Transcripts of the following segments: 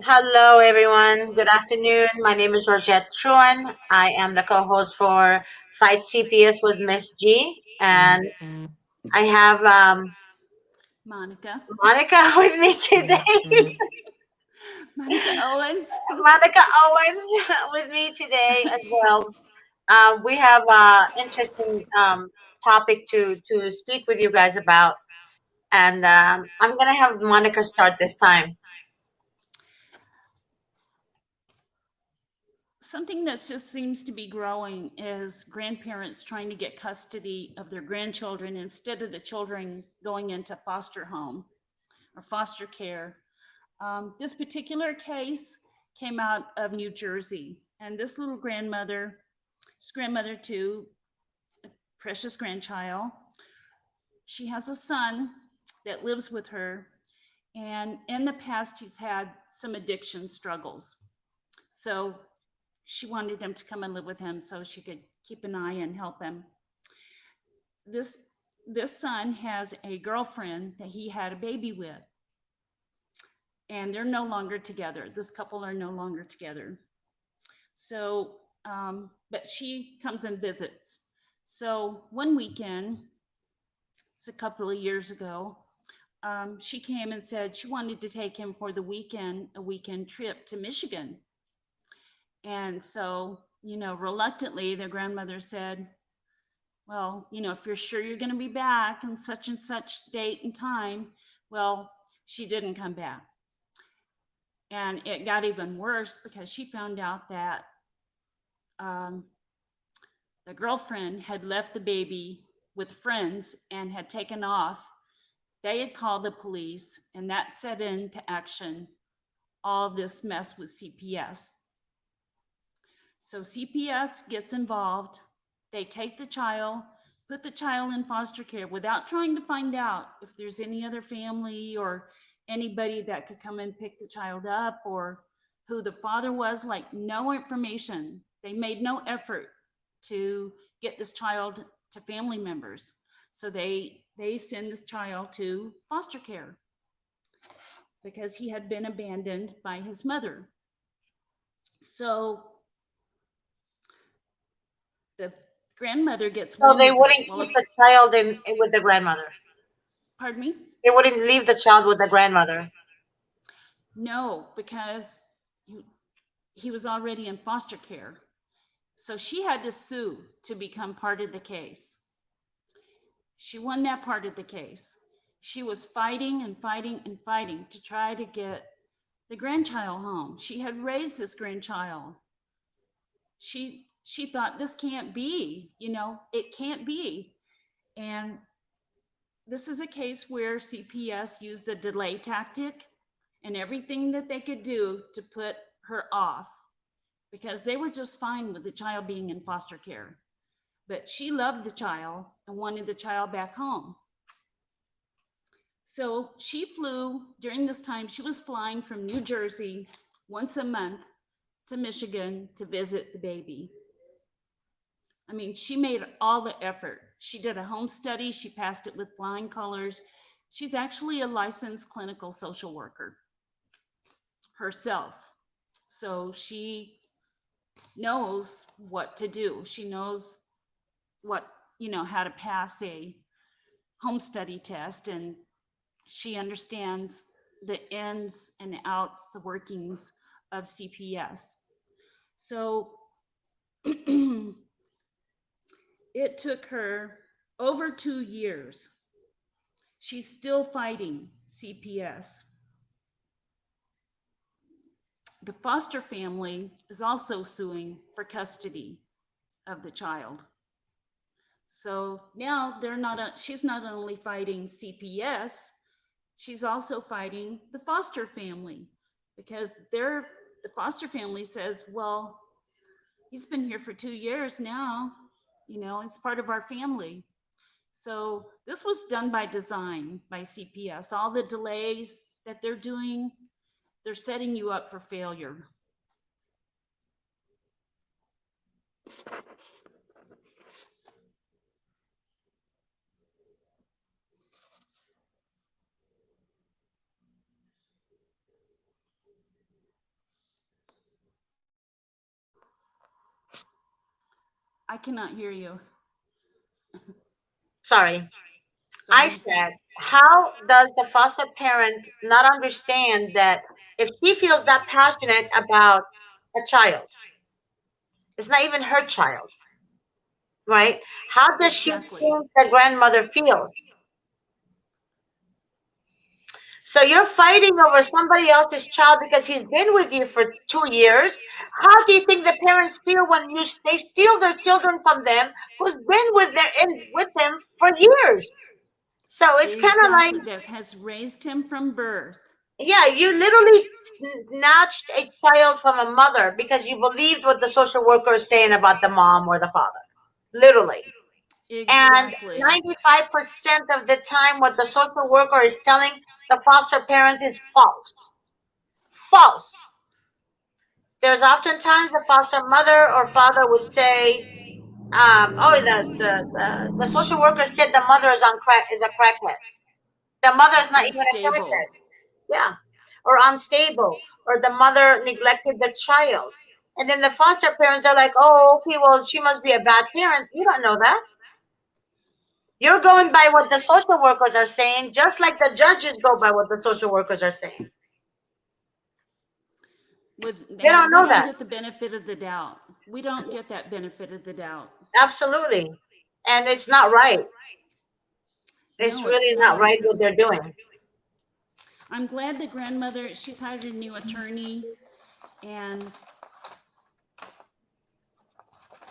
Hello, everyone. Good afternoon. My name is Georgette Chuan. I am the co-host for Fight CPS with Miss G, and I have Monica. Monica with me today. Monica Owens. Monica Owens with me today as well. We have an interesting topic to speak with you guys about, and I'm gonna have Monica start this time. Something that just seems to be growing is grandparents trying to get custody of their grandchildren instead of the children going into foster home or foster care. This particular case came out of New Jersey, and this little grandmother, she's grandmother to a precious grandchild. She has a son that lives with her, and in the past, he's had some addiction struggles. So she wanted him to come and live with him so she could keep an eye and help him. This this son has a girlfriend that he had a baby with, and they're no longer together. This couple are no longer together. So, but she comes and visits. So one weekend, it's a couple of years ago, she came and said she wanted to take him for the weekend, a weekend trip to Michigan. And so, reluctantly, their grandmother said, well, if you're sure you're going to be back on such and such date and time, well, she didn't come back. And it got even worse because she found out that the girlfriend had left the baby with friends and had taken off. They had called the police, and that set into action all this mess with CPS. So CPS gets involved. They take the child, put the child in foster care without trying to find out if there's any other family or anybody that could come and pick the child up or who the father was, like no information. They made no effort to get this child to family members. So they send this child to foster care because he had been abandoned by his mother. So the grandmother gets So wind they of it. wouldn't Well, keep the child in with the grandmother. pardon me? They wouldn't leave the child with the grandmother. No, because he, he was already in foster care. So she had to sue to become part of the case. She won that part of the case. She was fighting and fighting and fighting to try to get the grandchild home. She had raised this grandchild. She thought this can't be, it can't be. And this is a case where CPS used the delay tactic and everything that they could do to put her off because they were just fine with the child being in foster care. But she loved the child and wanted the child back home. So she flew during this time, she was flying from New Jersey once a month to Michigan to visit the baby. I mean, she made all the effort. She did a home study, she passed it with flying colors. She's actually a licensed clinical social worker herself. So she knows what to do. She knows what, how to pass a home study test, and she understands the ins and outs, the workings of CPS. So it took her over 2 years. She's still fighting CPS. The foster family is also suing for custody of the child. So now she's not only fighting CPS, she's also fighting the foster family because the foster family says, well, he's been here for 2 years now, it's part of our family. So this was done by design by CPS. All the delays that they're doing, they're setting you up for failure. I cannot hear you. Sorry. I Sorry. said, how does the foster parent not understand that if she feels that passionate about a child, it's not even her child, right? How does she Exactly. think the grandmother feels? So you're fighting over somebody else's child because he's been with you for 2 years. How do you think the parents feel when they steal their children from them, who's been with them for years? So it's kind of like, Exactly. That has raised him from birth. yeah, you literally snatched a child from a mother because you believed what the social worker is saying about the mom or the father. Literally. And Exactly. 95% of the time, what the social worker is telling the foster parents is false. False. There's oftentimes a foster mother or father would say, "Oh, the social worker said the mother is a crackhead. The mother Or is not even a unstable. crackhead, yeah, or unstable, or the mother neglected the child." And then the foster parents are like, "Oh, okay, well, she must be a bad parent." You don't know that. You're going by what the social workers are saying, just like the judges go by what the social workers are saying. They don't We know don't that. get the benefit of the doubt. We don't get that benefit of the doubt. Absolutely. And it's not right. It's No, it's really not not. right what they're doing. I'm glad the grandmother, she's hired a new attorney, and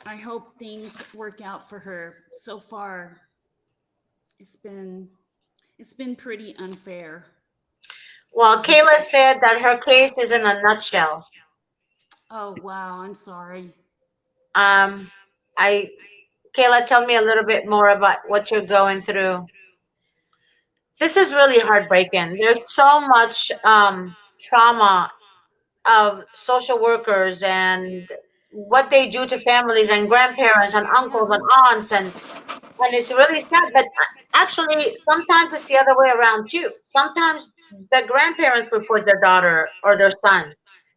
I hope things work out for her. So far, it's been it's been pretty unfair. Well, Kayla said that her case is in a nutshell. Oh wow, I'm sorry. Um, I Kayla, tell me a little bit more about what you're going through. This is really heartbreaking. There's so much trauma of social workers and what they do to families and grandparents and uncles and Yes. aunts, and it's really sad. But actually, sometimes it's the other way around too. Sometimes the grandparents report their daughter or their son.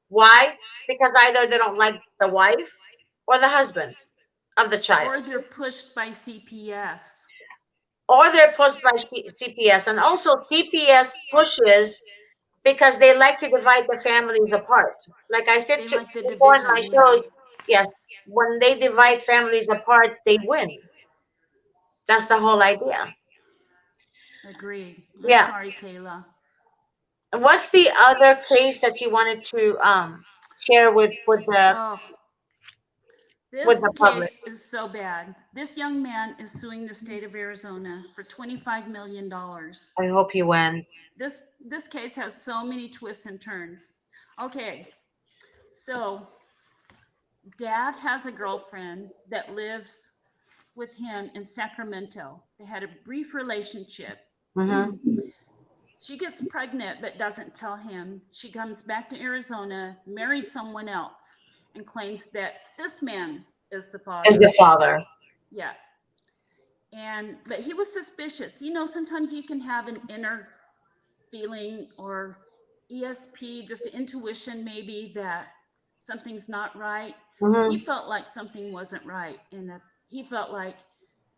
Why? Because either they don't like the wife or the husband of the child, Or they're pushed by CPS. or they're pushed by CPS. And also, CPS pushes because they like to divide the families apart. Like I said They like the before in my division, shows, yeah. yes, when they divide families apart, they win. That's the whole idea. Agreed. I'm Yeah. sorry, Kayla. What's the other case that you wanted to share Oh, with this the public? case is so bad. This young man is suing the state of Arizona for $25 million. I hope he wins. This case has so many twists and turns. Okay, so dad has a girlfriend that lives with him in Sacramento. They had a brief relationship. Mm-hmm. She gets pregnant but doesn't tell him. She comes back to Arizona, marries someone else, and claims that this man is the Is father. the father. Yeah. And but he was suspicious. You know, sometimes you can have an inner feeling or ESP, just intuition maybe that something's not right. He Mm-hmm. felt like something wasn't right and that he felt like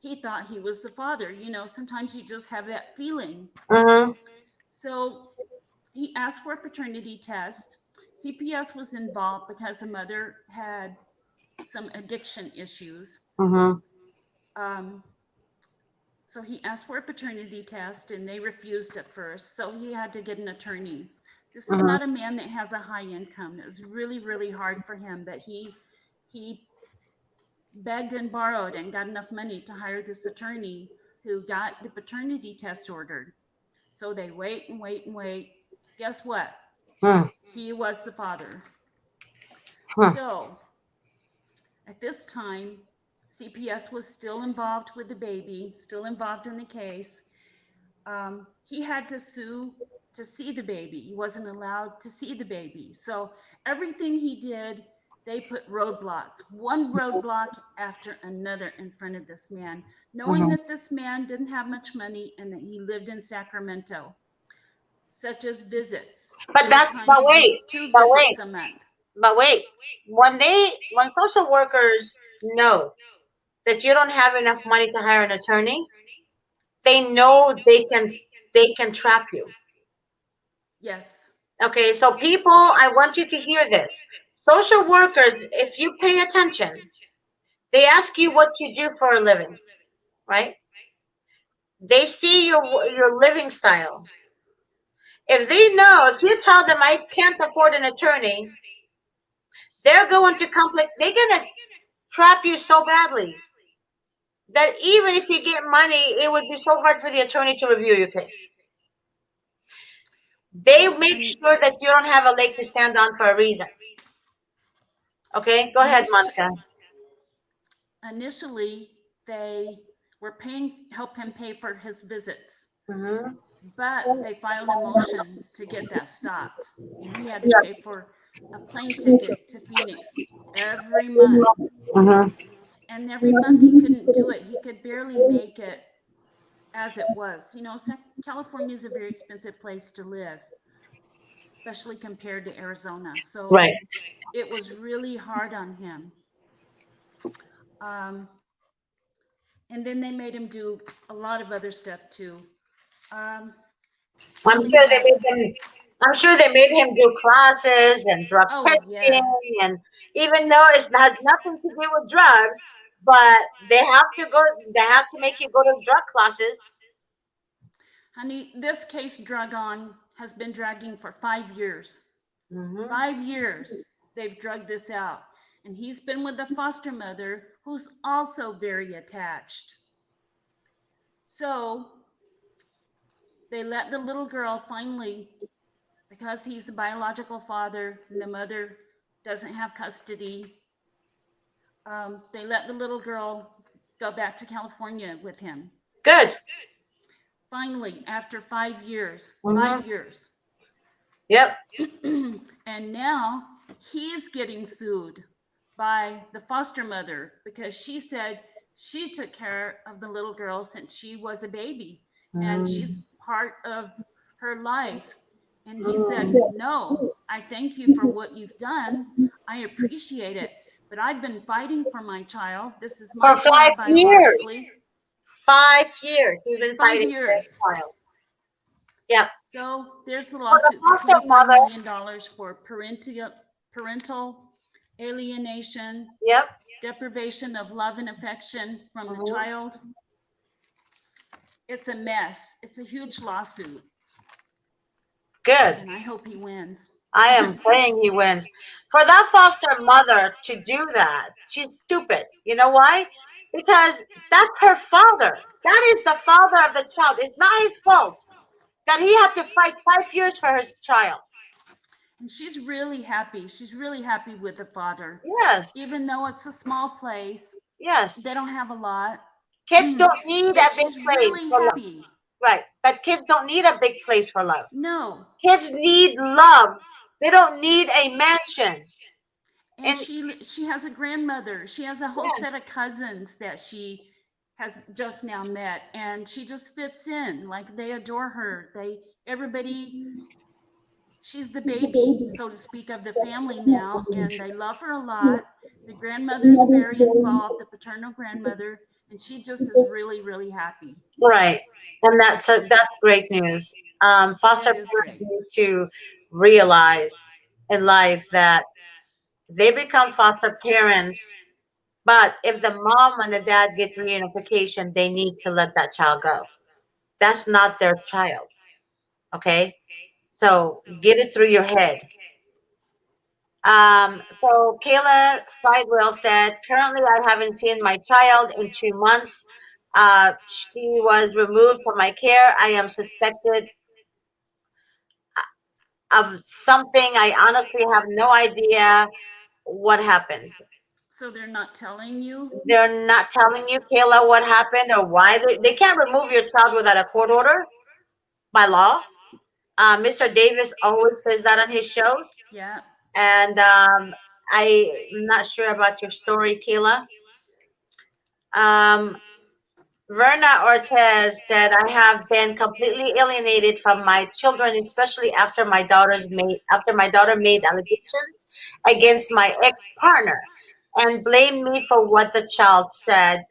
he thought he was the father. You know, sometimes you just have that feeling. Mm-hmm. So he asked for a paternity test. CPS was involved because the mother had some addiction issues. Mm-hmm. Um, so he asked for a paternity test and they refused at first. So he had to get an attorney. This is Mm-hmm. not a man that has a high income. It was really, really hard for him, but he begged and borrowed and got enough money to hire this attorney who got the paternity test ordered. So they wait and wait and wait. Guess what? Mm-hmm. He was the father. Hmm. So at this time, CPS was still involved with the baby, still involved in the case. He had to sue to see the baby. He wasn't allowed to see the baby. So everything he did, they put roadblocks, one roadblock after another in front of this man, knowing Mm-hmm. that this man didn't have much money and that he lived in Sacramento, such as visits. They But were that's trying but to do wait, two but visits wait, a month. but wait. When social workers know that you don't have enough money to hire an attorney, they know they can trap you. Yes. Okay, so people, I want you to hear this. Social workers, if you pay attention, they ask you what you do for a living, right? They see your living style. If they know, if you tell them I can't afford an attorney, they're going to conflict. They're gonna trap you so badly that even if you get money, it would be so hard for the attorney to review your case. They Well, make sure that you don't have a leg to stand on for a reason. Okay, go ahead, Monica. initially they were paying help him pay for his visits, Mm-hmm. but they filed a motion to get that stopped, and he had to Yeah. pay for a plane ticket to Phoenix every month. Mm-hmm. And every month he couldn't do it. He could barely make it as it was. California is a very expensive place to live, especially compared to Arizona. So Right. it was really hard on him. Um, and then they made him do a lot of other stuff too. Um, I'm he sure they had, made him. I'm sure they made him do classes and drug oh, testing, yes. and even though it has nothing to do with drugs, but they have to go. They have to make you go to drug classes. Honey, this case drug on has been dragging for 5 years. Mm-hmm. 5 years they've drugged this out. And he's been with a foster mother who's also very attached. So they let the little girl finally, because he's the biological father and the mother doesn't have custody, they let the little girl go back to California with him. Good. Finally, after 5 years, Mm-hmm. 5 years. Yep. And now he's getting sued by the foster mother because she said she took care of the little girl since she was a baby and Mm-hmm. she's part of her life. And he said, no, I thank you for what you've done. I appreciate it. But I've been fighting for my child. This is my For five child years. biologically. 5 years. He's been Five fighting for years. his child. Yep. So there's the For the lawsuit for foster $25 mother. million for parental alienation, Yep. deprivation of love and affection from the Mm-hmm. child. It's a mess. It's a huge lawsuit, Good. and I hope he wins. I am praying he wins. For that foster mother to do that, she's stupid. You know why? Because that's her father. That is the father of the child. It's not his fault that he had to fight 5 years for his child. And she's really happy. She's really happy with the father. Yes. Even though it's a small place, Yes. they don't have a lot, Kids don't need but a big she's place really for love. happy. Right. But kids don't need a big place for love. No. Kids need love. They don't need a mansion. And And she has a grandmother. She has a whole yeah, set of cousins that she has just now met, and she just fits in. Like they adore her. Everybody, she's the baby, so to speak, of the family now, and they love her a lot. The grandmother's very involved, the paternal grandmother, and she just is really, really happy. right. And that's great news. Foster It is parents great. need to realize in life that they become foster parents, but if the mom and the dad get reunification, they need to let that child go. That's not their child. Okay? So get it through your head. So Kayla Sidewell said, currently I haven't seen my child in 2 months. She was removed from my care. I am suspected of something. I honestly have no idea what happened. So they're not telling you? They're not telling you, Kayla, what happened or why. They can't remove your child without a court order by law. Mr. Davis always says that on his shows. Yeah. And I'm not sure about your story, Kayla. Um, Verna Ortez said, I have been completely alienated from my children, especially after my daughter made allegations against my ex-partner. and blame me for what the child said.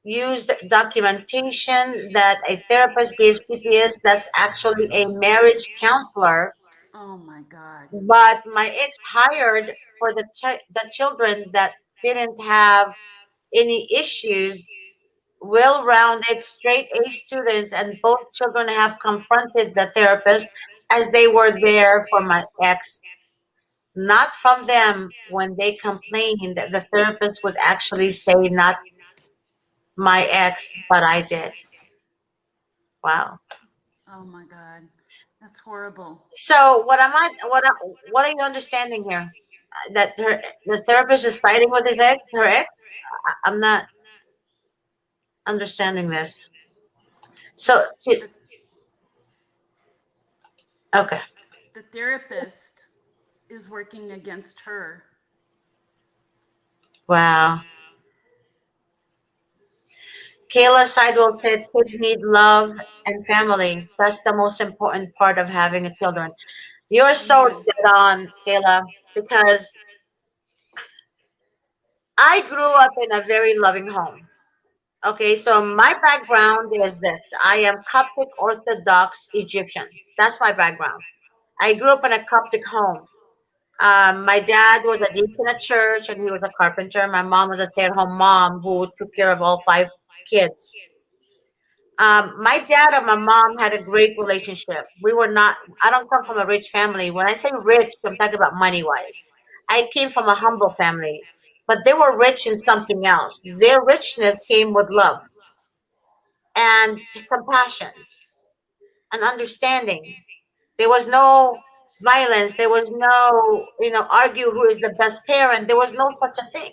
Used documentation that a therapist gave CPS that's actually a marriage counselor, Oh my God. but my ex hired for the children that didn't have any issues, well-rounded straight A students, and both children have confronted the therapist as they were there for my ex. Not from them. When they complained, the therapist would actually say, not my ex, but I did. Wow. Oh my God. That's horrible. So what are you understanding here? That the therapist is siding with her ex? I'm not understanding this. So The, okay. the therapist is working against her. Wow. Kayla Sidewell said kids need love and family. That's the most important part of having a children. You're so Amen. dead on, Kayla, because I grew up in a very loving home. Okay, so my background is this. I am Coptic Orthodox Egyptian. That's my background. I grew up in a Coptic home. My dad was a deacon at church and he was a carpenter. My mom was a stay at home mom who took care of all five kids. My dad and my mom had a great relationship. We were not, I don't come from a rich family. When I say rich, I'm talking about money wise. I came from a humble family, but they were rich in something else. Their richness came with love and compassion and understanding. There was no violence. There was no, argue who is the best parent. There was no such a thing.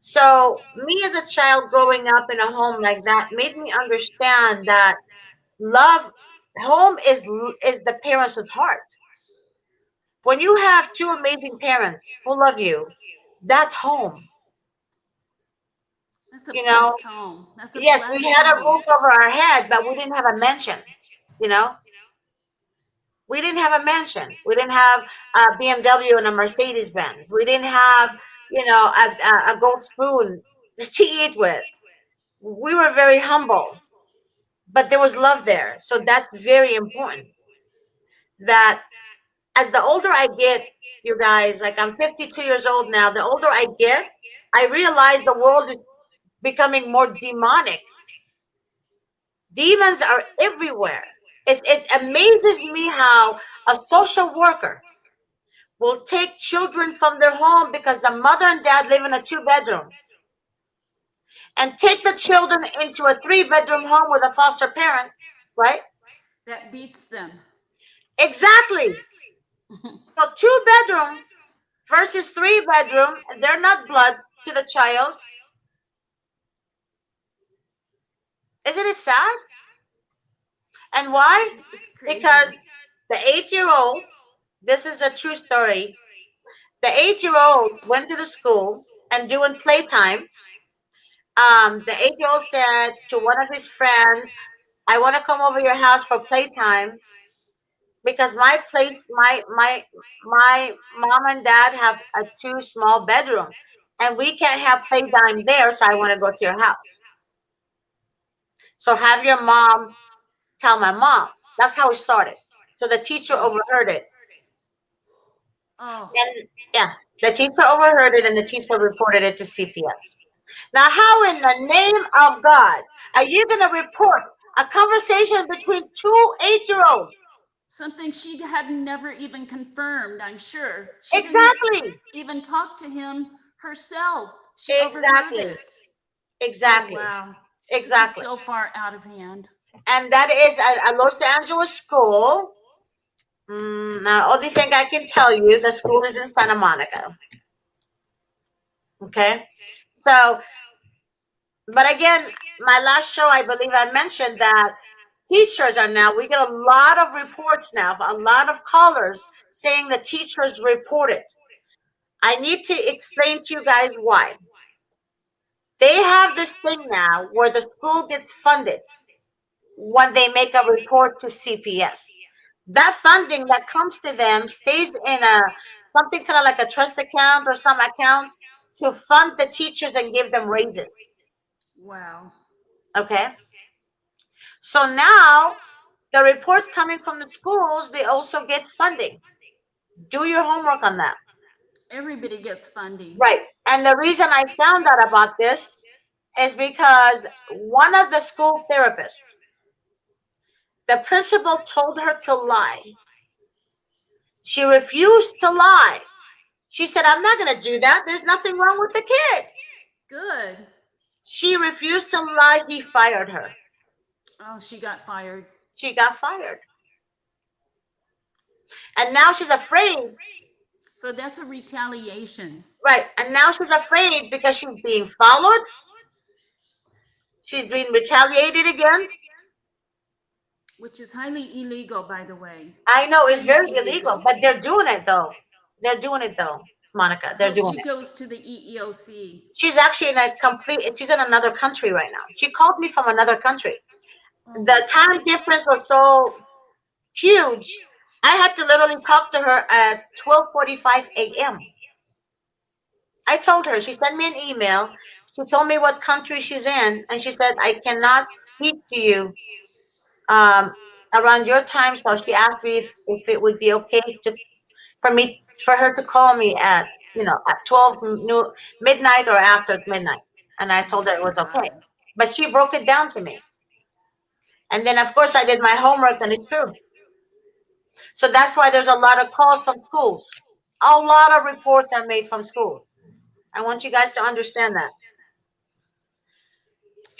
So, me as a child growing up in a home like that made me understand that love, home is the parents' heart. When you have two amazing parents who love you, that's home. That's a You know, blessed home. That's a yes, we blessed had a home. roof over our head, but we didn't have a mansion. You know, we didn't have a mansion. We didn't have a BMW and a Mercedes Benz. We didn't have, a gold spoon to eat with. We were very humble, but there was love there. So that's very important. That as the older I get, you guys, like I'm 52 years old now, the older I get, I realize the world is becoming more demonic. Demons are everywhere. It amazes me how a social worker will take children from their home because the mother and dad live in a two-bedroom and take the children into a three-bedroom home with a foster parent, right? That beats them. Exactly. So two-bedroom versus three-bedroom, they're not blood to the child. Isn't it sad? And why? It's crazy. Because the 8 year old, this is a true story. The 8 year old went to the school and doing playtime. The 8 year old said to one of his friends, I want to come over your house for playtime because my mom and dad have a two small bedroom and we can't have playtime there, so I want to go to your house. So have your mom tell my mom. That's how it started. So the teacher Oh. overheard it. Oh. And yeah, the teacher overheard it and the teacher reported it to CPS. Now, how in the name of God are you going to report a conversation between two 8 year olds? Something she had never even confirmed, I'm sure. She didn't Exactly. even talk to him herself. She overheard Exactly. it. Oh, Exactly. wow. This is Exactly. so far out of hand. And that is a Los Angeles school. Now, only thing I can tell you, the school is in Santa Monica. Okay. So, but again, my last show, I believe I mentioned that teachers are now, we get a lot of reports now, a lot of callers saying the teachers report it. I need to explain to you guys why. They have this thing now where the school gets funded when they make a report to CPS. That funding that comes to them stays in a something kind of like a trust account or some account. to fund the teachers and give them raises. Wow. Okay. So now the reports coming from the schools, they also get funding. Do your homework on that. Everybody gets funding. Right. And the reason I found out about this is because one of the school therapists, the principal told her to lie. She refused to lie. She said, I'm not going to do that. There's nothing wrong with the kid. Good. She refused to lie. He fired her. Oh, she got fired. She got fired. And now she's afraid. So that's a retaliation. Right. And now she's afraid because she's being followed. She's being retaliated against. Which is highly illegal, by the way. I know it's Highly very illegal, illegal. but they're doing it though. They're doing it though, I Monica. They're hope doing she it. goes to the EEOC. She's actually in a complete, she's in another country right now. She called me from another country. Oh my The time God. difference was so huge. I had to literally talk to her at 12:45 a.m. I told her, she sent me an email. She told me what country she's in, and she said, I cannot speak to you um, around your time. So she asked me if it would be okay for her to call me at, at 12 midnight or after midnight. And I Oh told her it my was okay. God. But she broke it down to me. And then, of course, I did my homework, and it's true. So that's why there's a lot of calls from schools. A lot of reports are made from schools. I want you guys to understand that.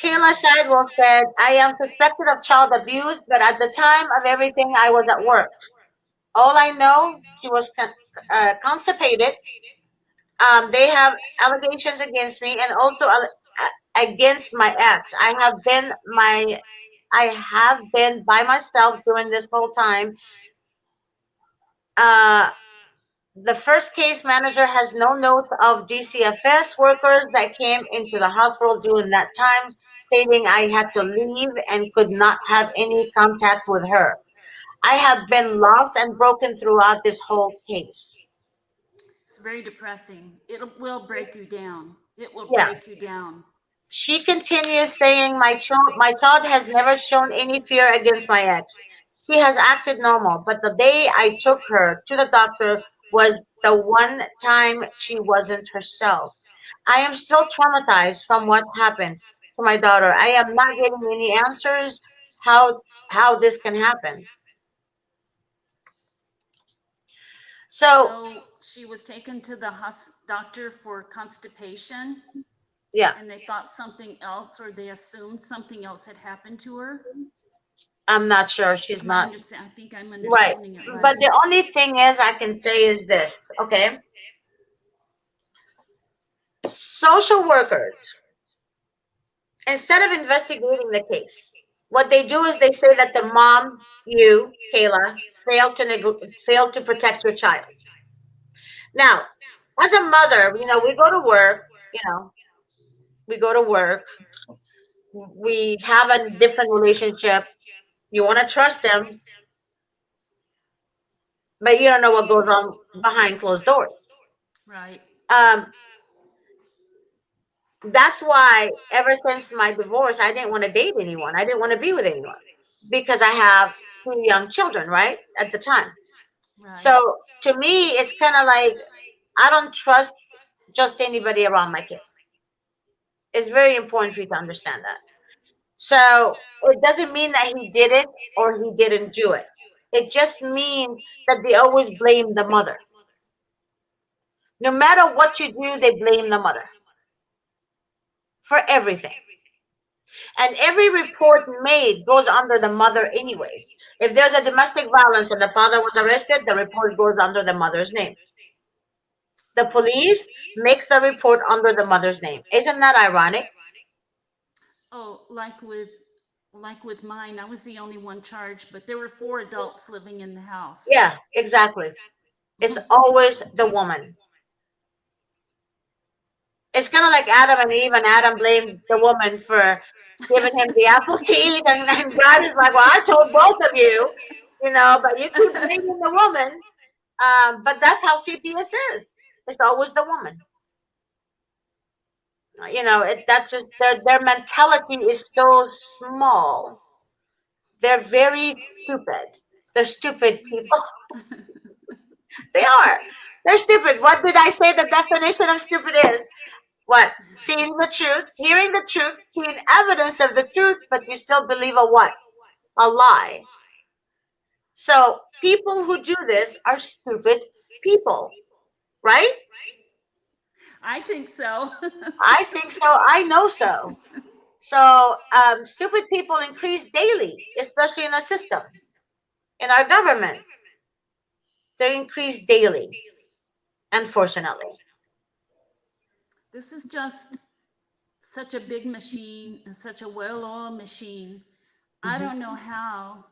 Kayla Sidewell said, I am suspected of child abuse, but at the time of everything, I was at work. All I know, she was constipated. They have allegations against me and also against my ex. I have been by myself during this whole time. Uh, the first case manager has no note of DCFS workers that came into the hospital during that time, stating I had to leave and could not have any contact with her. I have been lost and broken throughout this whole case. It's very depressing. It will break you down. It will Yeah. break you down. She continues saying, my child has never shown any fear against my ex. She has acted normal, but the day I took her to the doctor was the one time she wasn't herself. I am still traumatized from what happened to my daughter. I am not getting any answers how this can happen. So So she was taken to the doctor for constipation, yeah, and they thought something else, or they assumed something else had happened to her. I'm not sure. She's Am I not understand? I think I'm right. understanding it But right. the only thing is I can say is this, okay? Social workers, instead of investigating the case, what they do is they say that the mom, you, Kayla, failed to protect your child. Now, as a mother, we go to work, you know, we go to work, we have a different relationship. You want to trust them, but you don't know what goes on behind closed doors. Right. Um, that's why ever since my divorce, I didn't want to date anyone. I didn't want to be with anyone because I have two young children, right? At the time. Right. So to me, it's kind of like I don't trust just anybody around my kids. It's very important for you to understand that. So it doesn't mean that he did it or he didn't do it. It just means that they always blame the mother. No matter what you do, they blame the mother for everything. And every report made goes under the mother, anyways. If there's a domestic violence and the father was arrested, the report goes under the mother's name. The police makes the report under the mother's name. Isn't that ironic? Oh, like with mine, I was the only one charged, but there were 4 adults living in the house. Yeah, exactly. It's always the woman. It's kind of like Adam and Eve, and Adam blamed the woman for giving him the apple to eat, and God is like, "Well, I told both of you, but you keep blaming the woman." But that's how CPS is. It's always the woman. That's just their mentality is so small. They're very stupid. They're stupid people. They are. They're stupid. What did I say the definition of stupid is? What? Seeing the truth, hearing the truth, seeing evidence of the truth, but you still believe a what? A lie. So people who do this are stupid people, right? I think so. I think so. I know so. So stupid people increase daily, especially in our system, in our government. They increase daily, unfortunately. This is just such a big machine and such a well-oiled machine. I Mhm. don't know how.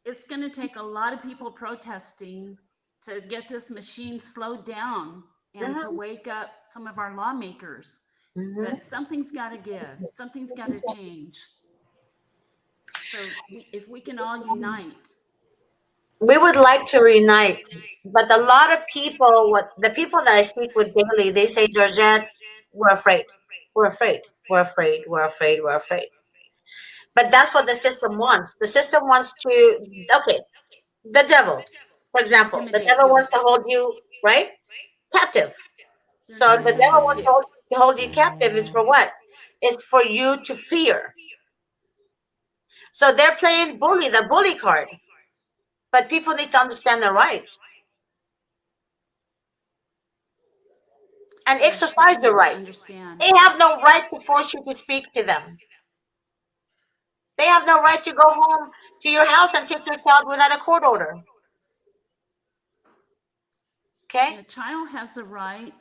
It's going to take a lot of people protesting to get this machine slowed down and to Mhm. wake up some of our lawmakers. Mhm. But something's got to give, something's got to change. So if we can all unite, We would like to reunite, but a lot of people, what the people that I speak with daily, they say, Georgette, we're afraid. We're afraid. We're afraid. We're afraid. We're afraid. But that's what the system wants. The system wants to, okay, the devil, for example, the intimidate devil you. wants to hold you, right? Captive. They're So the devil wants narcissistic. to hold you captive is for what? It's for you to fear. So they're playing bully, the bully card. But people need to understand their rights and Yes, people exercise their need to rights. understand. They have no right to force you to speak to them. They have no right to go home to your house and take your child without a court order. And Okay? a child has a right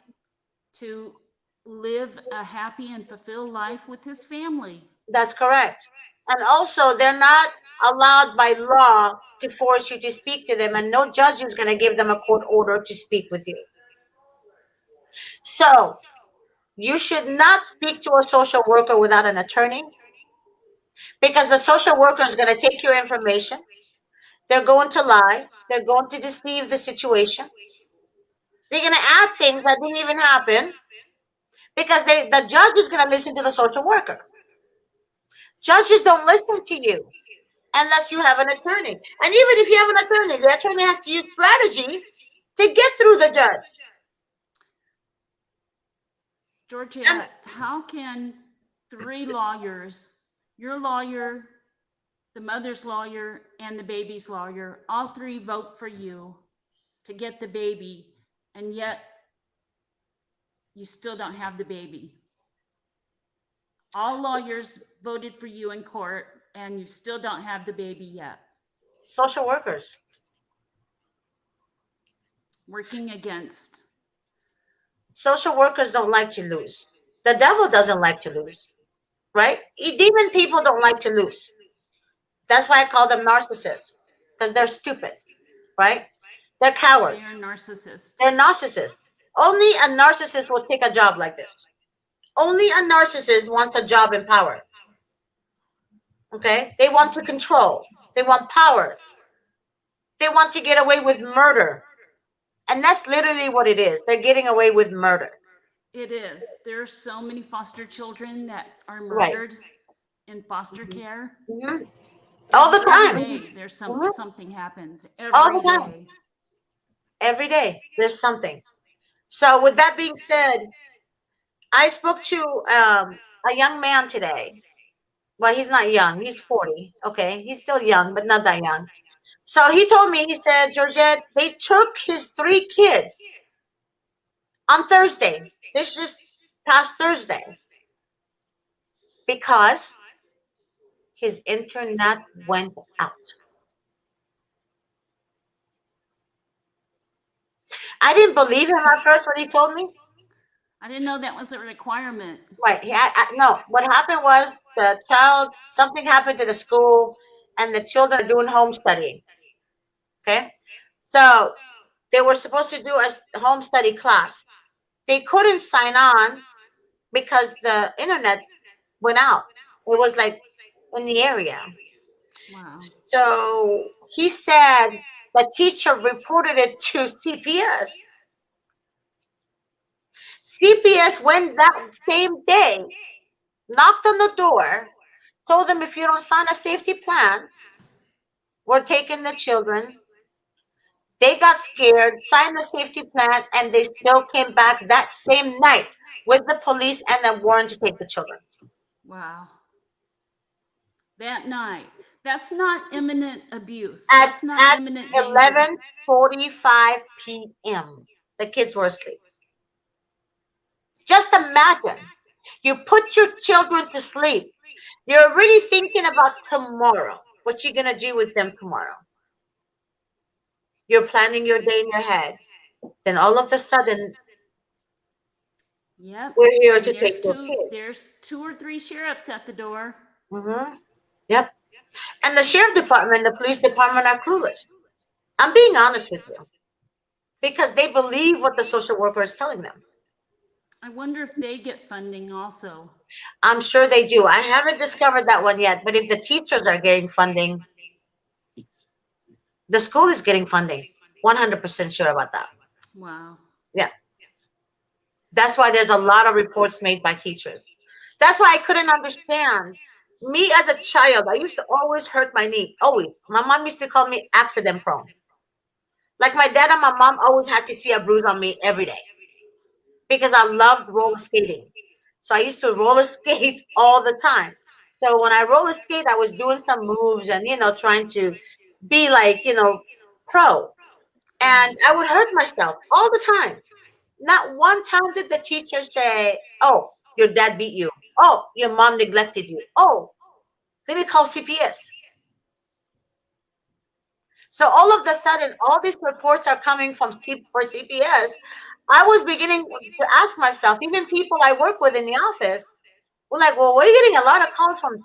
to live a happy and fulfilled life with his family. That's correct. And also, they're not allowed by law to force you to speak to them, and no judge is going to give them a court order to speak with you. So, you should not speak to a social worker without an attorney because the social worker is going to take your information. They're going to lie. They're going to deceive the situation. They're going to add things that didn't even happen because the judge is going to listen to the social worker. Judges don't listen to you unless you have an attorney. And even if you have an attorney, the attorney has to use strategy to get through the judge. And Georgette, how can three lawyers, your lawyer, the mother's lawyer, and the baby's lawyer, all three vote for you to get the baby, and yet you still don't have the baby? All lawyers voted for you in court, and you still don't have the baby yet. social workers, Working against. social workers don't like to lose. The devil doesn't like to lose, right? Demon people don't like to lose. That's why I call them narcissists because they're stupid, right? They're They are cowards. narcissists. They're narcissists. Only a narcissist will take a job like this. Only a narcissist wants a job in power. Okay? They want to control. They want power. They want to get away with murder. And that's literally what it is. They're getting away with murder. It is. There are so many foster children that are Right. murdered in foster care. Hmm. All the Every time. day there's Hmm. something happens. All the Every time. day. Every day. There's something. So, with that being said, I spoke to a young man today. Well, he's not young. He's 40. Okay. He's still young, but not that young. So he told me, he said, Georgette, they took his three kids on Thursday. This just past Thursday because his internet went out. I didn't believe him at first when he told me. I didn't know that was a requirement. Right. No, what happened was the child, something happened to the school, and the children are doing home studying. Okay. So they were supposed to do a home study class. They couldn't sign on because the internet went out. It was like in the area. Wow. So he said the teacher reported it to CPS. CPS went that same day, knocked on the door, told them if you don't sign a safety plan, we're taking the children. They got scared, signed the safety plan, and they still came back that same night with the police and a warrant to take the children. Wow. That night. That's not imminent abuse. At That's not at imminent danger. 11:45 p.m. The kids were asleep. Just imagine. You put your children to sleep. You're already thinking about tomorrow. What you're gonna do with them tomorrow. You're planning your day in your head. Then all of a sudden, Yep. we're here And to take your kids. there's two or three sheriffs at the door. Mm-hmm. Yep. And the sheriff department, the police department are clueless. I'm being honest with you because they believe what the social worker is telling them. I wonder if they get funding also. I'm sure they do. I haven't discovered that one yet, but if the teachers are getting funding, the school is getting funding. 100% sure about that. Wow. Yeah. That's why there's a lot of reports made by teachers. That's why I couldn't understand. Me as a child, I used to always hurt my knee. Always. My mom used to call me accident prone. Like my dad and my mom always had to see a bruise on me every day because I loved roller skating. So I used to roller skate all the time. So when I roller skate, I was doing some moves and, trying to be like, pro. And Right. I would hurt myself all the time. Not one time did the teacher say, "Oh, your dad beat you. Oh, your mom neglected you. Oh, let me call CPS." So all of a sudden, all these reports are coming from for CPS. I was beginning to ask myself, even people I work with in the office were like, "Well, we're getting a lot of calls from,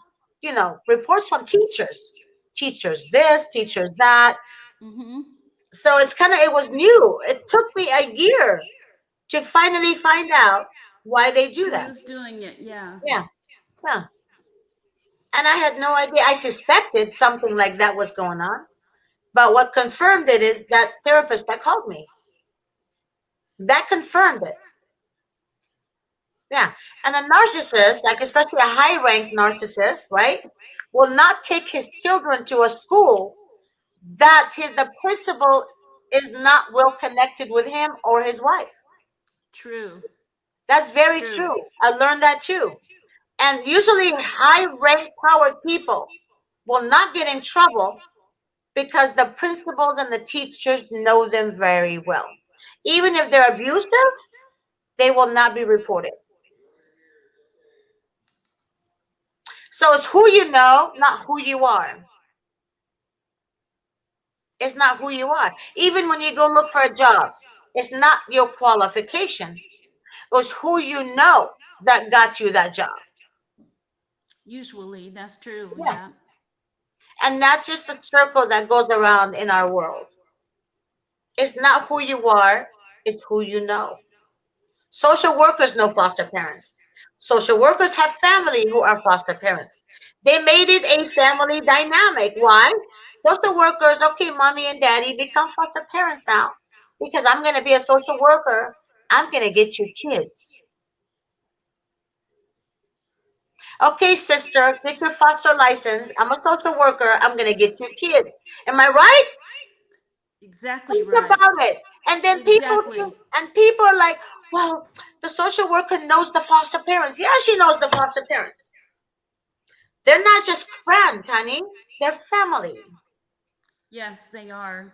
reports from teachers, teachers this, teachers that." Mm-hmm. So it was new. It took me a year to finally find out why they do Who that. is doing it? Yeah. Yeah, yeah. And I had no idea. I suspected something like that was going on. But what confirmed it is that therapist that called me. That confirmed it. Yeah. And a narcissist, like especially a high ranked narcissist, right, will not take his children to a school that the principal is not well connected with him or his wife. True. That's It's very true. true. I learned that too. And usually high ranked powered people will not get in trouble because the principals and the teachers know them very well. Even if they're abusive, they will not be reported. So it's who you know, not who you are. It's not who you are. Even when you go look for a job, it's not your qualification. It's who you know that got you that job. Usually, that's true. Yeah. Yeah. And that's just a circle that goes around in our world. It's not who you are, it's who you know. Social workers know foster parents. Social workers have family who are foster parents. They made it a family dynamic. Why? Social workers, okay, mommy and daddy become foster parents now because I'm going to be a social worker. I'm going to get you kids. Okay, sister, get your foster license. I'm a social worker. I'm going to get you kids. Am I right? Exactly Think right. about it. And then Exactly. people are like, well, the social worker knows the foster parents. Yeah, she knows the foster parents. They're not just friends, honey. They're family. Yes, they are.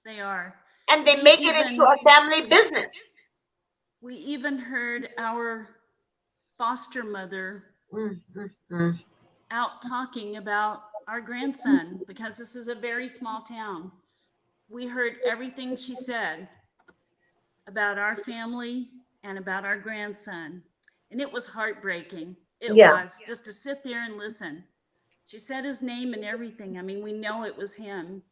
They are. And they We make it into even a family business. we even heard our foster mother Mm, mm, mm. out talking about our grandson because this is a very small town. We heard everything she said about our family and about our grandson. And it was heartbreaking. It Yeah. was just to sit there and listen. She said his name and everything. I mean, we know it was him.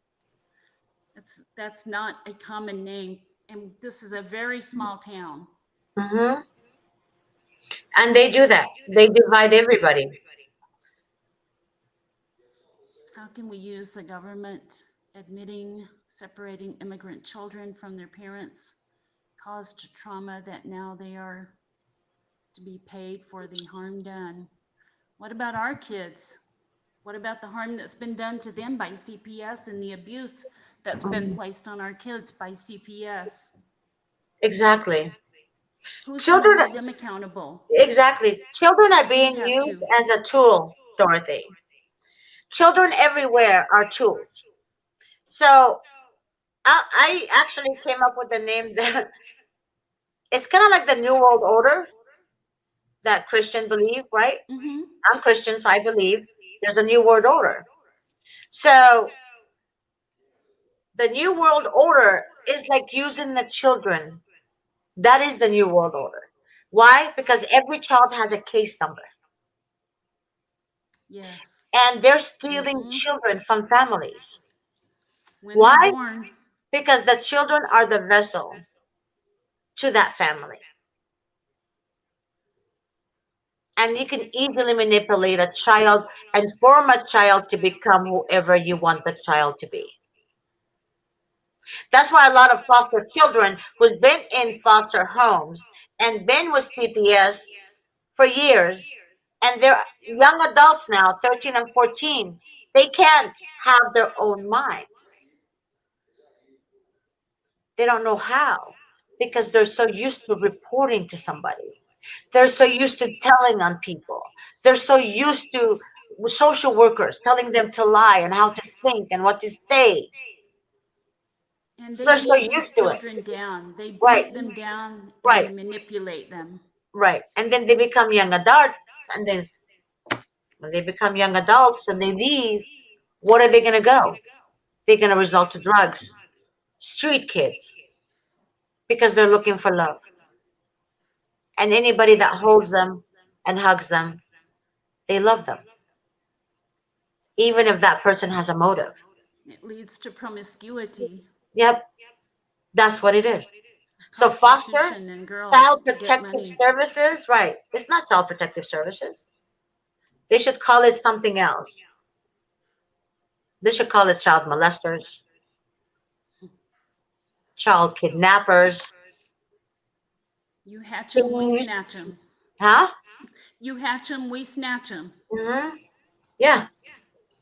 That's not a common name. And this is a very small town. Hmm. And they do that. They divide everybody. How can we use the government admitting, separating immigrant children from their parents? caused trauma that now they are to be paid for the harm done. What about our kids? What about the harm that's been done to them by CPS and the abuse that's been Mhm. placed on our kids by CPS? Exactly. Who's going to Children, hold them accountable? exactly. Children are We being have used to. as a tool, Dorothy. Children everywhere are tools. So I actually came up with the name that it's kind of like the New World Order that Christian believe, right? Mm-hmm. I'm Christian, so I believe there's a New World Order. So the New World Order is like using the children. That is the New World Order. Why? Because every child has a case number. Yes. And they're stealing Mm-hmm. children from families. When they're Why? born. Because the children are the vessel to that family. And you can easily manipulate a child and form a child to become whoever you want the child to be. That's why a lot of foster children who's been in foster homes and been with CPS for years, and they're young adults now, 13 and 14, they can't have their own mind. They don't know how because they're so used to reporting to somebody. They're so used to telling on people. They're so used to social workers telling them to lie and how to think and what to say. And So they they're so beat these used to it. children down. They Right, beat them down and they right, manipulate them. right. And then they become young adults. And then when they become young adults and they leave, what are they going to go? They're going to resort to drugs. Street kids, because they're looking for love. And anybody that holds them and hugs them, they love them, even if that person has a motive. It leads to promiscuity, Yep, that's what it is. So foster prostitution, and girls child to get protective money. services, right? It's not child protective services. They should call it something else. They should call it child molesters, child kidnappers, You hatch 'em, we thieves. snatch 'em. Huh? You hatch 'em, we snatch 'em. Hmm. Yeah.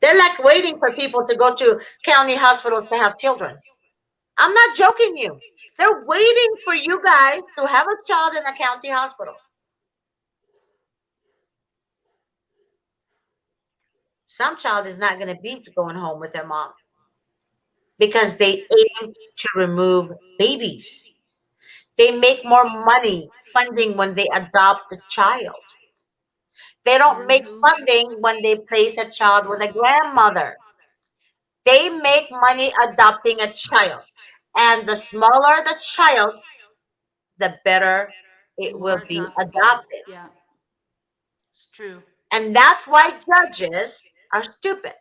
They're like waiting for people to go to county hospitals to have children. I'm not joking you. They're waiting for you guys to have a child in a county hospital. Some child is not going to be going home with their mom because they aim to remove babies. They make more money funding when they adopt a child. They don't And make who? funding when they place a child with a grandmother. They make money adopting a child. And the smaller the child, the better The it more will be adoptable. adopted. Yeah, it's true. And that's why judges are stupid.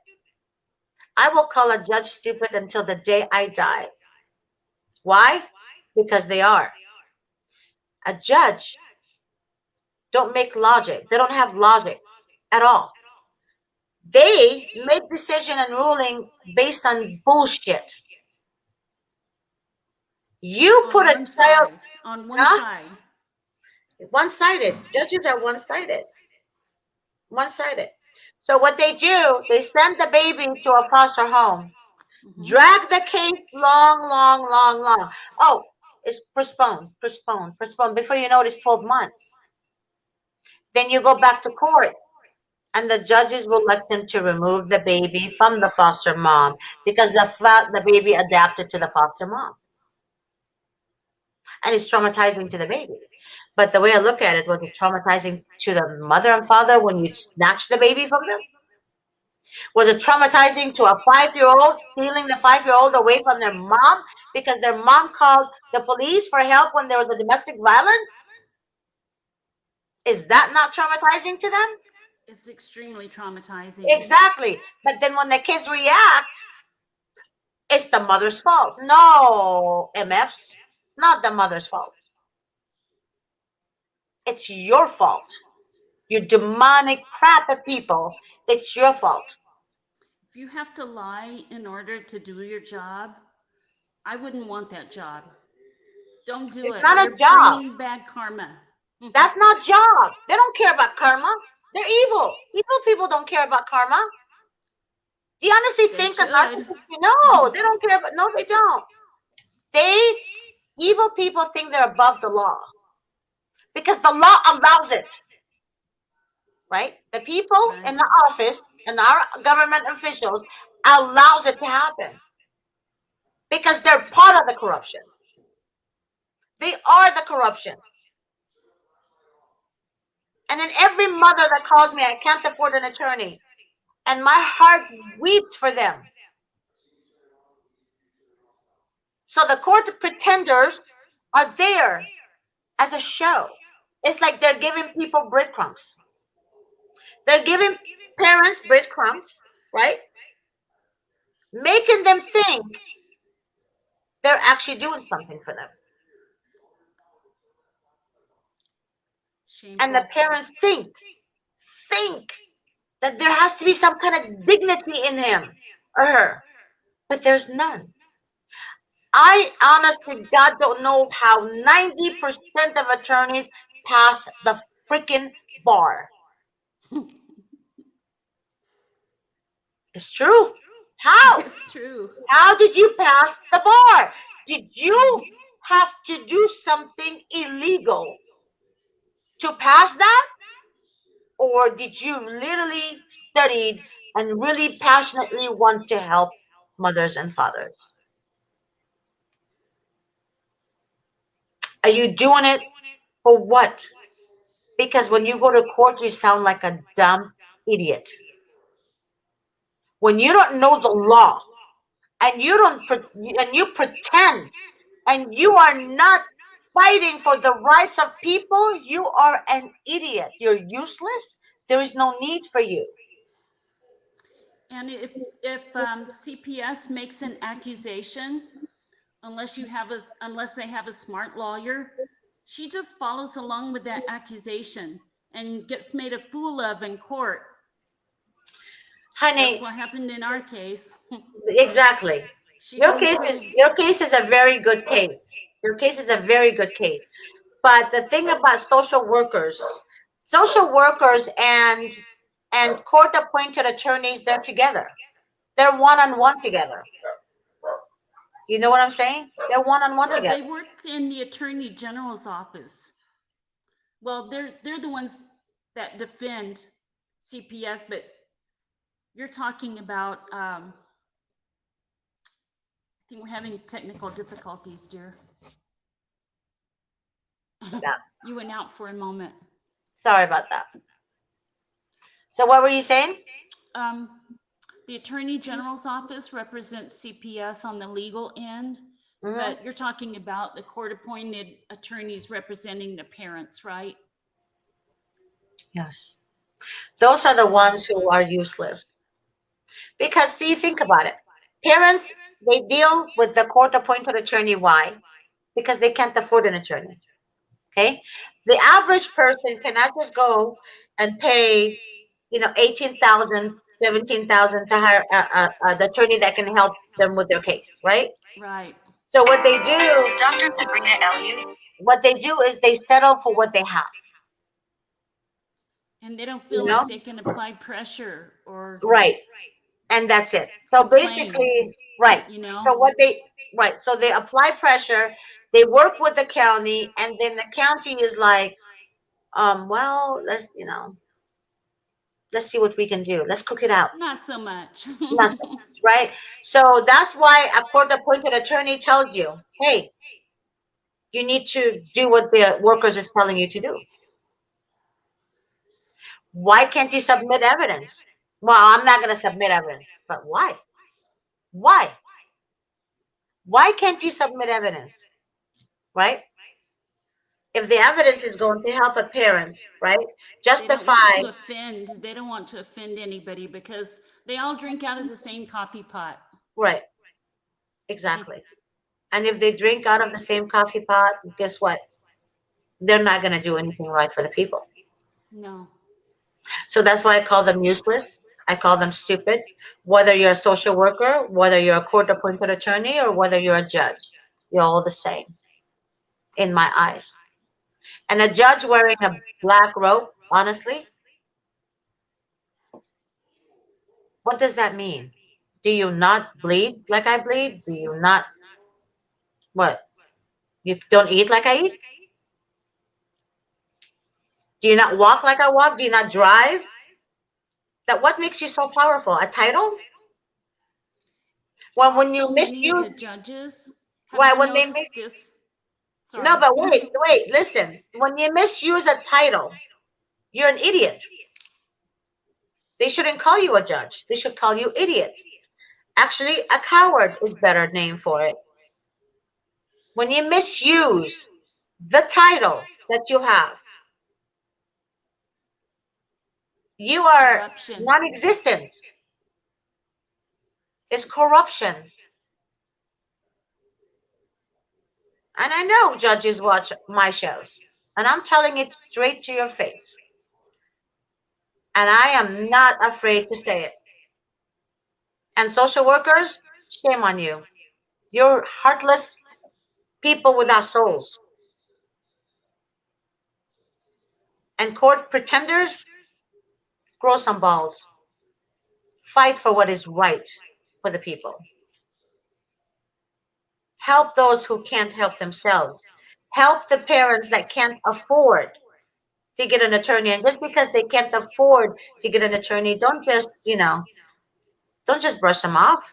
I will call a judge stupid until the day I die. Why? Because they are. A judge don't make logic. They don't have logic at all. They make decision and ruling based on bullshit. You On put a one child, side. On one huh? side. One-sided. Judges are one-sided. One-sided. So what they do, they send the baby to a foster home, Hmm. drag the case long, long, long, long. Oh, it's postponed, postponed, postponed. Before you know it, it's 12 months. Then you go back to court, and the judges will let them to remove the baby from the foster mom because the baby adapted to the foster mom, and it's traumatizing to the baby. But the way I look at it, was it traumatizing to the mother and father when you snatch the baby from them? Was it traumatizing to a 5-year-old stealing the 5-year-old away from their mom because their mom called the police for help when there was a domestic violence? Is that not traumatizing to them? It's extremely traumatizing. Exactly. But then when the kids react, it's the mother's fault. No, MFs, it's not the mother's fault. It's your fault. You demonic crap of people. It's your fault. If you have to lie in order to do your job, I wouldn't want that job. Don't do It's it. not a You're job. bringing bad karma. That's not job. They don't care about karma. They're evil. Evil people don't care about karma. Do you honestly They think a should. narcissist? No, they don't care about. No, they don't. They evil people think they're above the law because the law allows it. Right? The people Right. in the office and our government officials allows it to happen because they're part of the corruption. They are the corruption. And then every mother that calls me, I can't afford an attorney. And my heart weeps for them. So the court pretenders are there as a show. It's like they're giving people breadcrumbs. They're giving parents breadcrumbs, right? Making them think they're actually doing something for them. And the Shameful. parents think that there has to be some kind of dignity in him or her, but there's none. I honestly, God, don't know how 90% of attorneys pass the freaking bar. It's true. How? It's true. How did you pass the bar? Did you have to do something illegal to pass that? Or did you literally studied and really passionately want to help mothers and fathers? Are you doing it for what? Because when you go to court, you sound like a dumb idiot. When you don't know the law and you don't and you pretend and you are not fighting for the rights of people, you are an idiot. You're useless. There is no need for you. And if CPS makes an accusation, unless they have a smart lawyer, she just follows along with that accusation and gets made a fool of in court. That's Honey, what happened in our case. exactly. She couldn't prove. Your case is a very good case. Your case is a very good case. But the thing about social workers and court appointed attorneys, they're together. They're one on one together. You know what I'm saying? They're one on one Yeah, together. they work in the attorney general's office. Well, they're the ones that defend CPS, but you're talking about. I think we're having technical difficulties, dear. Yeah. You went out for a moment. Sorry about that. So what were you saying? Um, the Attorney General's office represents CPS on the legal end, Hmm. but you're talking about the court-appointed attorneys representing the parents, right? Yes. Those are the Yeah. ones who are useless. Because see, think about it. Parents, they deal with the court appointed attorney. Why? Because they can't afford an attorney. Okay. The average person cannot just go and pay, 18,000, 17,000 to hire an attorney that can help them with their case, right? Right. So what they do is they settle for what they have, And they don't you feel know? like they can apply pressure or Right. And that's it. So complain, basically, right. you know? So right. So they apply pressure, they work with the county, and then the county is like, well, let's see what we can do. Let's cook it out. Not so much. Not so much, right? So that's why a court appointed attorney tells you, hey, you need to do what the workers is telling you to do. Why can't you submit evidence? Well, I'm not going to submit evidence. But why? Why? Why can't you submit evidence? Right? If the evidence is going to help a parent, right? They don't want Justify, to offend. They don't want to offend anybody because they all drink out of the same coffee pot. right? Exactly. And if they drink out of the same coffee pot, guess what? They're not going to do anything right for the people. No. So that's why I call them useless. I call them stupid. Whether you're a social worker, whether you're a court appointed attorney, or whether you're a judge, you're all the same. in my eyes. And a judge wearing a black robe, honestly, what does that mean? Do you not bleed like I bleed? Do you not, what? You don't eat like I eat? Do you not walk like I walk? Do you not drive? That what makes you so powerful? A title? When you Also, many of the misuse, judges, have why you when they noticed this? no, Sorry. but wait, listen. When you misuse a title, you're an idiot. They shouldn't call you a judge. They should call you idiot. Actually, a coward is better name for it. When you misuse the title that you have, you are Corruption. non-existent. It's corruption. And I know judges watch my shows. And I'm telling it straight to your face. And I am not afraid to say it. And social workers, shame on you. You're heartless people without souls. And court pretenders, grow some balls. Fight for what is right for the people. Help those who can't help themselves. Help the parents that can't afford to get an attorney. And just because they can't afford to get an attorney, don't just brush them off.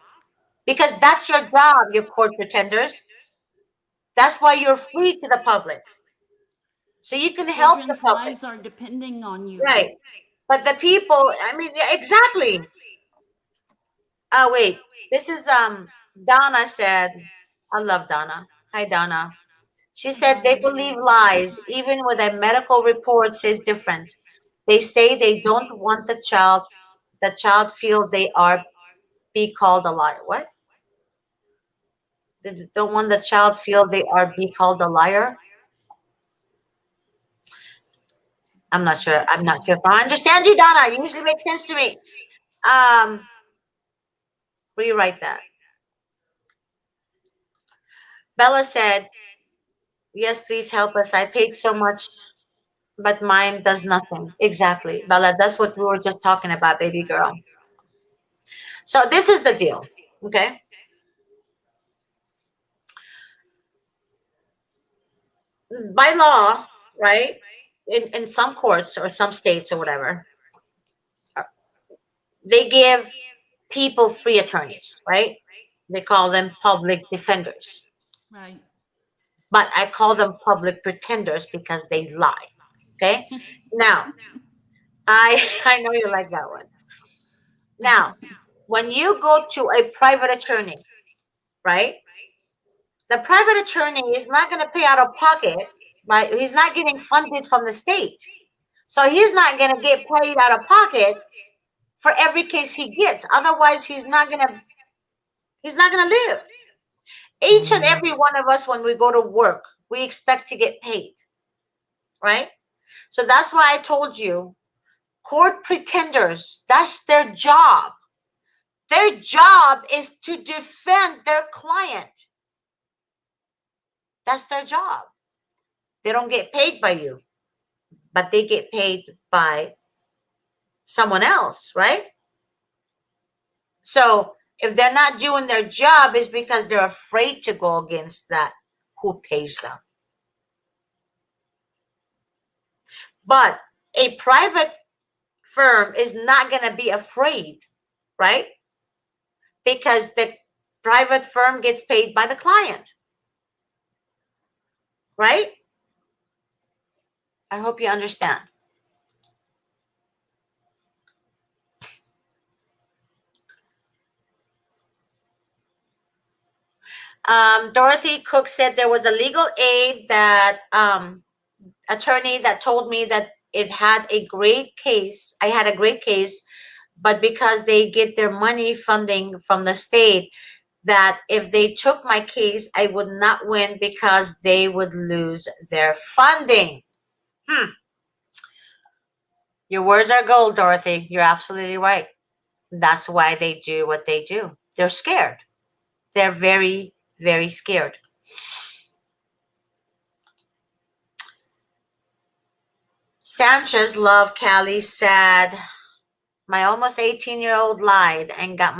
Because that's your job, you court pretenders. That's why you're free to the public. So you can help the Children's public. lives are depending on you. Right. But the people, I mean, yeah, exactly. Oh, wait. This is Donna said, I love Donna. Hi, Donna. She said they Hi. believe lies, even when a medical report says different. They say they don't want the child feel they are be called a liar. What? They don't want the child feel they are be called a liar. I'm not sure. I'm not sure if I understand you, Donna. It usually makes sense to me. Um, rewrite that. Bella said, "Yes, please help us. I paid so much, but mine does nothing." Exactly, Bella. That's what we were just talking about, baby girl. So this is the deal. Okay, by law, right? In some courts or some states or whatever, they give people free attorneys, right? They call them public defenders. Right. But I call them public pretenders because they lie. Okay? Now, I I know you like that one. Now, when you go to a private attorney, right? The private attorney is not going to pay out of pocket, right? He's not getting funded from the state. So he's not going to get paid out of pocket for every case he gets. Otherwise, he's not going to live. Each and every one of us when we go to work, we expect to get paid, right? So that's why I told you court pretenders, that's their job. Their job is to defend their client. That's their job. They don't get paid by you, but they get paid by someone else, right? So if they're not doing their job, it's because they're afraid to go against that who pays them. But a private firm is not going to be afraid, right? Because the private firm gets paid by the client, right? I hope you understand. Dorothy Cook said there was a legal aid that attorney that told me that it had a great case. I had a great case, but because they get their money funding from the state, that if they took my case, I would not win because they would lose their funding. Hmm. Your words are gold, Dorothy. You're absolutely right. That's why they do what they do. They're scared. They're very, very scared. Sanchez Love Cali said, my almost 18-year-old lied and got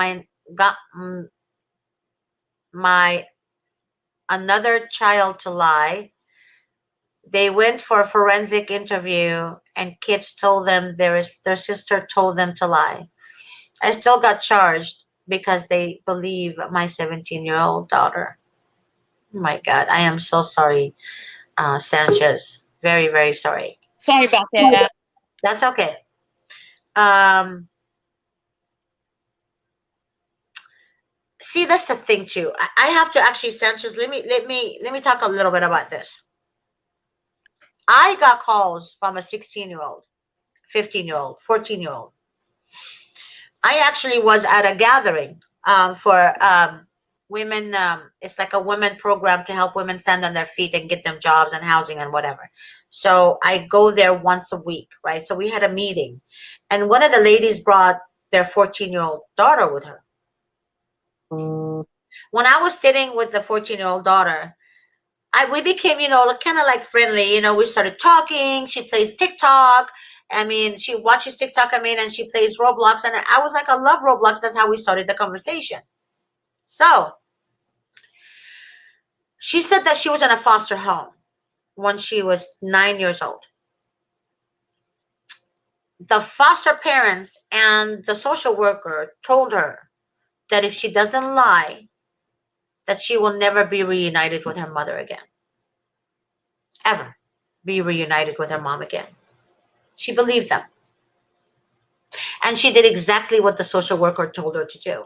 my another child to lie. They went for a forensic interview and kids told them their sister told them to lie. I still got charged because they believe my 17-year-old daughter. Oh my God, I am so sorry, Sanchez. Very, very sorry. Sorry about that. That's okay. Um, See, that's the thing too. I have to actually, Sanchez. Let me talk a little bit about this. I got calls from a 16-year-old, 15-year-old, 14-year-old. I actually was at a gathering for women. It's like a women program to help women stand on their feet and get them jobs and housing and whatever. So I go there once a week, right? So we had a meeting, and one of the ladies brought their 14-year-old daughter with her. When I was sitting with the 14-year-old daughter, we became, kind of like friendly. We started talking. She plays TikTok. I mean, she watches TikTok, and she plays Roblox. And I was like, I love Roblox. That's how we started the conversation. So she said that she was in a foster home when she was 9 years old. The foster parents and the social worker told her that if she doesn't lie, that she will never be reunited with her mother again. Ever be reunited with her mom again. She believed them. And she did exactly what the social worker told her to do.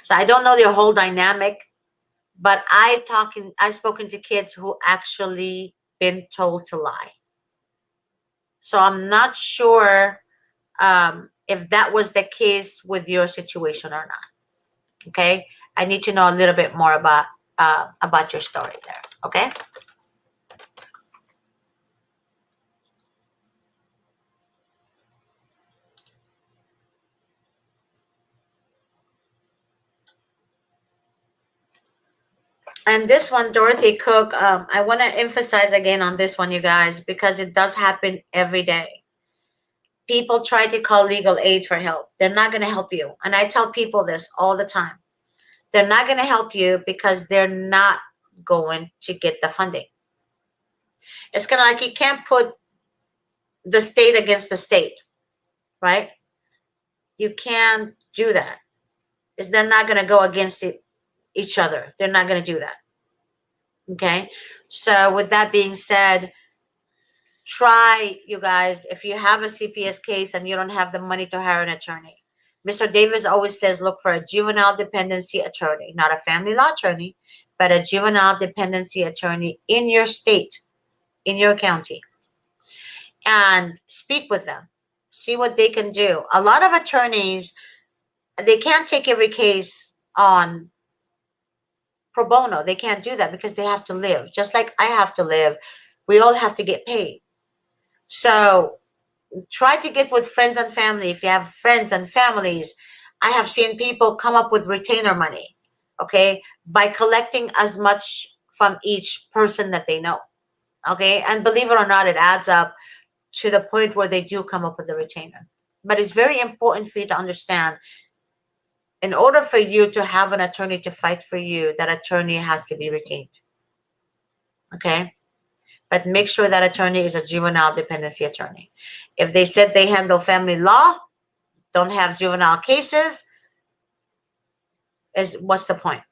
So I don't know their whole dynamic, but I've spoken to kids who actually been told to lie. So I'm not sure if that was the case with your situation or not. Okay, I need to know a little bit more about your story there. Okay. And this one, Dorothy Cook, I want to emphasize again on this one, you guys, because it does happen every day. People try to call legal aid for help. They're not going to help you. And I tell people this all the time. They're not going to help you because they're not going to get the funding. It's kind of like you can't put the state against the state, right? You can't do that. They're not going to go against each other. They're not going to do that. Okay? So with that being said, try, you guys, if you have a CPS case and you don't have the money to hire an attorney. Mr. Davis always says look for a juvenile dependency attorney, not a family law attorney, but a juvenile dependency attorney in your state, in your county, and speak with them. See what they can do. A lot of attorneys, they can't take every case on pro bono. They can't do that because they have to live. Just like I have to live, we all have to get paid. So try to get with friends and family. If you have friends and families, I have seen people come up with retainer money, okay, by collecting as much from each person that they know, okay? And believe it or not, it adds up to the point where they do come up with a retainer. But it's very important for you to understand, in order for you to have an attorney to fight for you, that attorney has to be retained, okay? But make sure that attorney is a juvenile dependency attorney. If they said they handle family law, don't have juvenile cases, what's the point?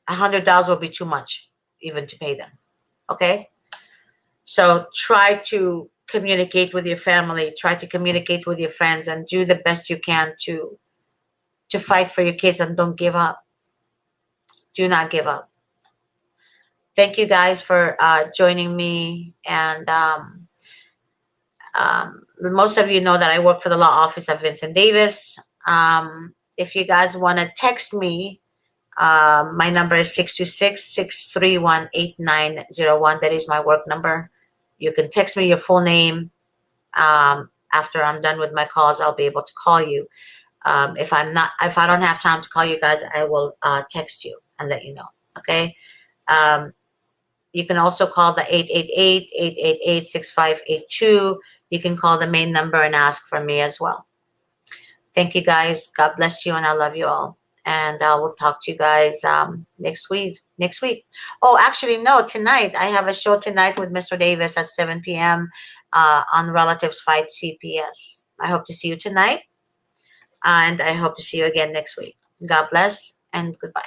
$100 will be too much even to pay them. Okay? So try to communicate with your family, try to communicate with your friends, and do the best you can to fight for your kids, and don't give up. Do not give up. Thank you guys for joining me. And most of you know that I work for the law office of Vincent Davis. If you guys want to text me, my number is 626-631-8901. That is my work number. You can text me your full name. After I'm done with my calls, I'll be able to call you. If I don't have time to call you guys, I will text you and let you know. Okay. You can also call the 888-888-6582. You can call the main number and ask for me as well. Thank you guys. God bless you, and I love you all. And I will talk to you guys next week. Next week. Oh, actually, no. Tonight I have a show tonight with Mr. Davis at 7 p.m. On Relatives Fight CPS. I hope to see you tonight, and I hope to see you again next week. God bless and goodbye.